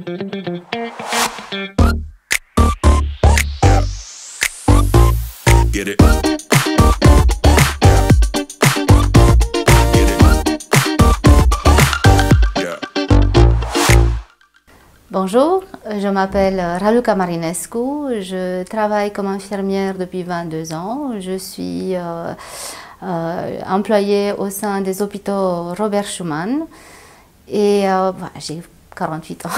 Get it. Bonjour, je m'appelle Raluca Marinescu, je travaille comme infirmière depuis 22 ans. Je suis employée au sein des hôpitaux Robert Schuman et j'ai 48 ans.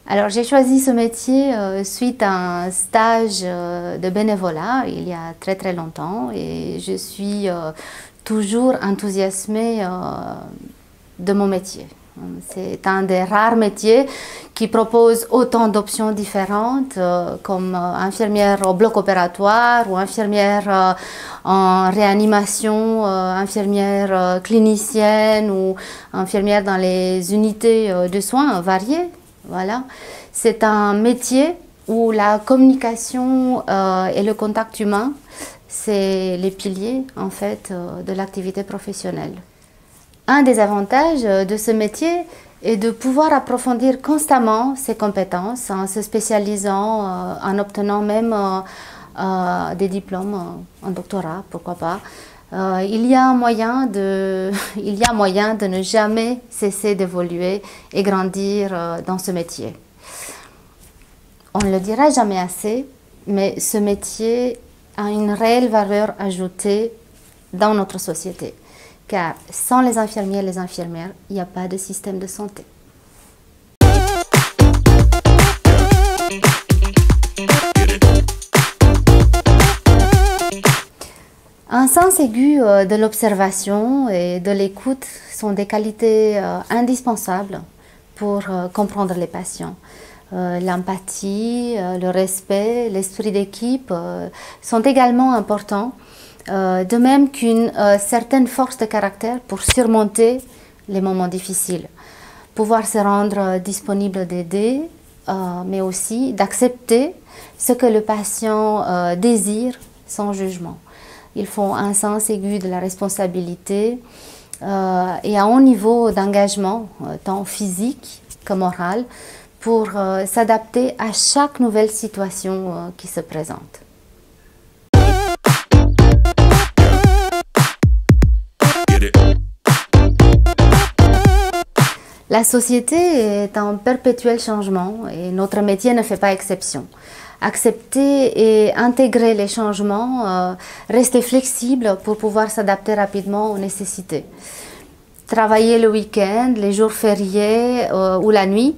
Alors j'ai choisi ce métier suite à un stage de bénévolat il y a très longtemps et je suis toujours enthousiasmée de mon métier. C'est un des rares métiers qui propose autant d'options différentes comme infirmière au bloc opératoire ou infirmière en réanimation, infirmière clinicienne ou infirmière dans les unités de soins variées. Voilà. C'est un métier où la communication et le contact humain, c'est les piliers en fait de l'activité professionnelle. Un des avantages de ce métier est de pouvoir approfondir constamment ses compétences en se spécialisant, en obtenant même des diplômes en doctorat, pourquoi pas. Il y a moyen de ne jamais cesser d'évoluer et grandir dans ce métier. On ne le dira jamais assez, mais ce métier a une réelle valeur ajoutée dans notre société. Car sans les infirmiers et les infirmières, il n'y a pas de système de santé. Un sens aigu de l'observation et de l'écoute sont des qualités indispensables pour comprendre les patients. L'empathie, le respect, l'esprit d'équipe sont également importants, de même qu'une certaine force de caractère pour surmonter les moments difficiles. Pouvoir se rendre disponible d'aider, mais aussi d'accepter ce que le patient désire sans jugement. Il faut un sens aigu de la responsabilité et un haut niveau d'engagement, tant physique que moral, pour s'adapter à chaque nouvelle situation qui se présente. La société est en perpétuel changement et notre métier ne fait pas exception. Accepter et intégrer les changements, rester flexible pour pouvoir s'adapter rapidement aux nécessités. Travailler le week-end, les jours fériés ou la nuit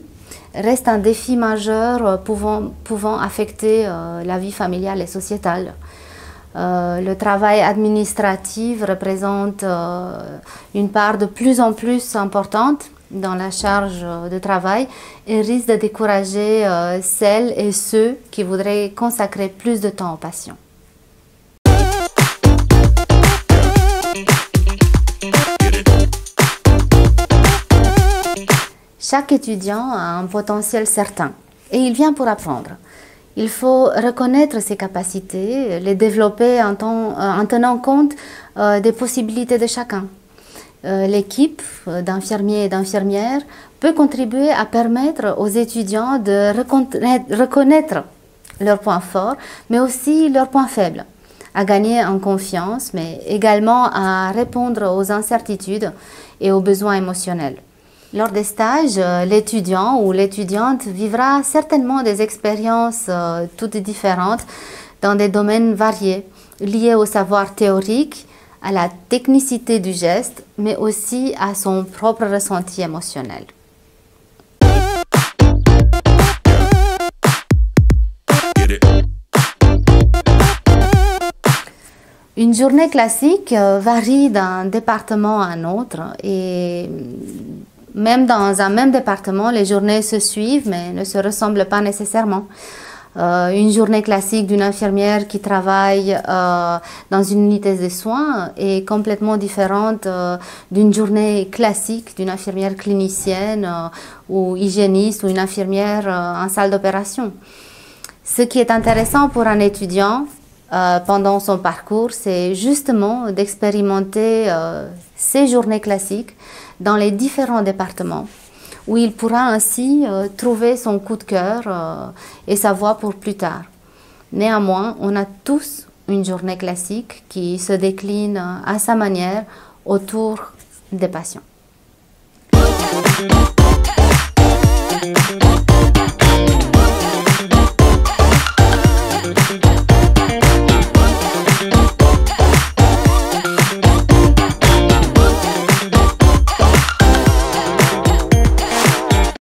reste un défi majeur pouvant affecter la vie familiale et sociétale. Le travail administratif représente une part de plus en plus importante dans la charge de travail et risque de décourager celles et ceux qui voudraient consacrer plus de temps aux patients. Chaque étudiant a un potentiel certain et il vient pour apprendre. Il faut reconnaître ses capacités, les développer en tenant compte des possibilités de chacun. L'équipe d'infirmiers et d'infirmières peut contribuer à permettre aux étudiants de reconnaître leurs points forts, mais aussi leurs points faibles, à gagner en confiance, mais également à répondre aux incertitudes et aux besoins émotionnels. Lors des stages, l'étudiant ou l'étudiante vivra certainement des expériences toutes différentes dans des domaines variés, liés au savoir théorique, à la technicité du geste, mais aussi à son propre ressenti émotionnel. Une journée classique varie d'un département à un autre et même dans un même département, les journées se suivent mais ne se ressemblent pas nécessairement. Une journée classique d'une infirmière qui travaille dans une unité de soins est complètement différente d'une journée classique d'une infirmière clinicienne ou hygiéniste ou une infirmière en salle d'opération. Ce qui est intéressant pour un étudiant, pendant son parcours, c'est justement d'expérimenter ces journées classiques dans les différents départements, où il pourra ainsi trouver son coup de cœur et sa voie pour plus tard. Néanmoins, on a tous une journée classique qui se décline à sa manière autour des passions.